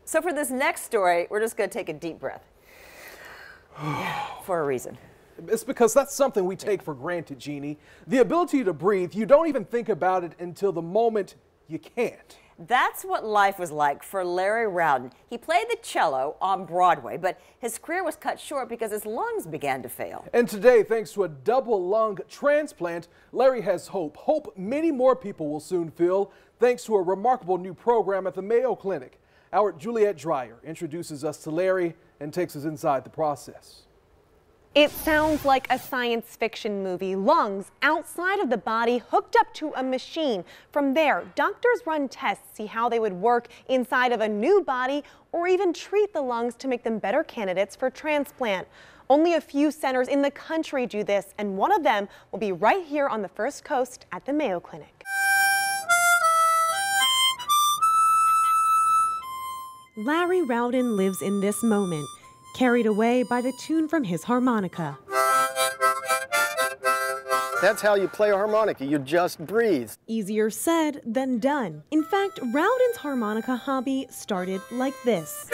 So for this next story, we're just going to take a deep breath. For a reason. It's because that's something we take for granted, Jeannie. The ability to breathe, you don't even think about it until the moment you can't. That's what life was like for Larry Rowden. He played the cello on Broadway, but his career was cut short because his lungs began to fail. And today, thanks to a double lung transplant, Larry has hope. Hope many more people will soon feel, thanks to a remarkable new program at the Mayo Clinic. Our Juliette Dreyer introduces us to Larry and takes us inside the process. It sounds like a science fiction movie. Lungs outside of the body hooked up to a machine. From there, doctors run tests, see how they would work inside of a new body, or even treat the lungs to make them better candidates for transplant. Only a few centers in the country do this, and one of them will be right here on the First Coast at the Mayo Clinic. Larry Rowden lives in this moment, carried away by the tune from his harmonica. That's how you play a harmonica, you just breathe. Easier said than done. In fact, Rowden's harmonica hobby started like this.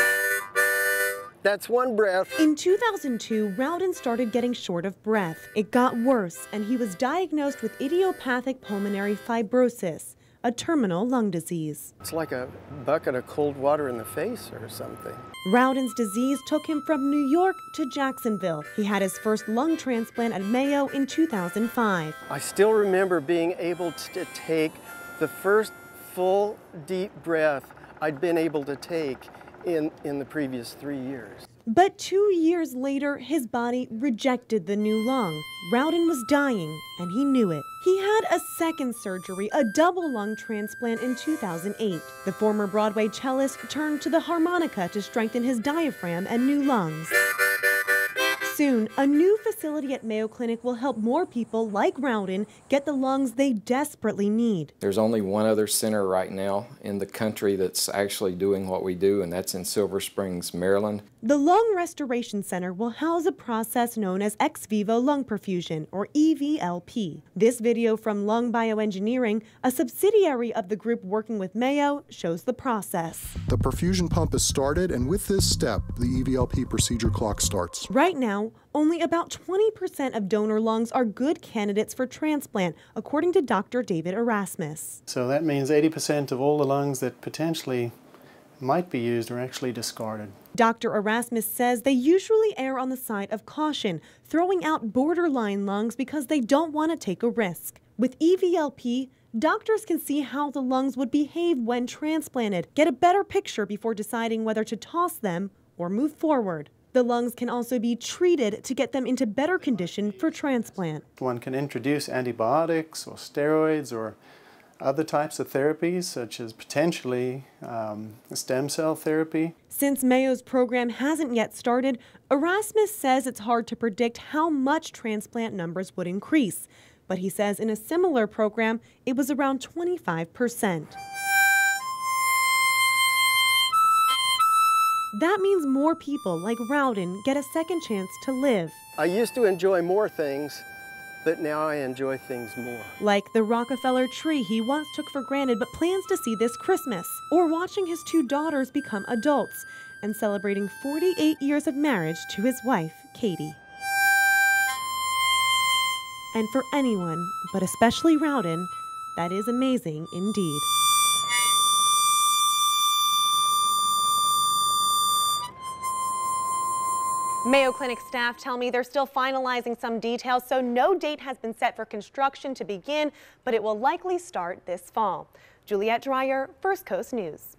That's one breath. In 2002, Rowden started getting short of breath. It got worse, and he was diagnosed with idiopathic pulmonary fibrosis, a terminal lung disease. It's like a bucket of cold water in the face or something. Rowden's disease took him from New York to Jacksonville. He had his first lung transplant at Mayo in 2005. I still remember being able to take the first full, deep breath I'd been able to take in the previous 3 years. But 2 years later, his body rejected the new lung. Rowden was dying, and he knew it. He had a second surgery, a double lung transplant in 2008. The former Broadway cellist turned to the harmonica to strengthen his diaphragm and new lungs. Soon, a new facility at Mayo Clinic will help more people like Rowden get the lungs they desperately need. There's only one other center right now in the country that's actually doing what we do, and that's in Silver Springs, Maryland. The Lung Restoration Center will house a process known as ex vivo lung perfusion, or EVLP. This video from Lung Bioengineering, a subsidiary of the group working with Mayo, shows the process. The perfusion pump is started, and with this step, the EVLP procedure clock starts. Right now, only about 20% of donor lungs are good candidates for transplant, according to Dr. David Erasmus. So that means 80% of all the lungs that potentially might be used are actually discarded. Dr. Erasmus says they usually err on the side of caution, throwing out borderline lungs because they don't want to take a risk. With EVLP, doctors can see how the lungs would behave when transplanted, get a better picture before deciding whether to toss them or move forward. The lungs can also be treated to get them into better condition for transplant. One can introduce antibiotics or steroids or other types of therapies, such as potentially stem cell therapy. Since Mayo's program hasn't yet started, Erasmus says it's hard to predict how much transplant numbers would increase. But he says in a similar program, it was around 25%. That means more people like Rowden get a second chance to live. I used to enjoy more things, but now I enjoy things more. Like the Rockefeller tree he once took for granted but plans to see this Christmas, or watching his 2 daughters become adults and celebrating 48 years of marriage to his wife, Katie. And for anyone, but especially Rowden, that is amazing indeed. Mayo Clinic staff tell me they're still finalizing some details, so no date has been set for construction to begin, but it will likely start this fall. Juliette Dreyer, First Coast News.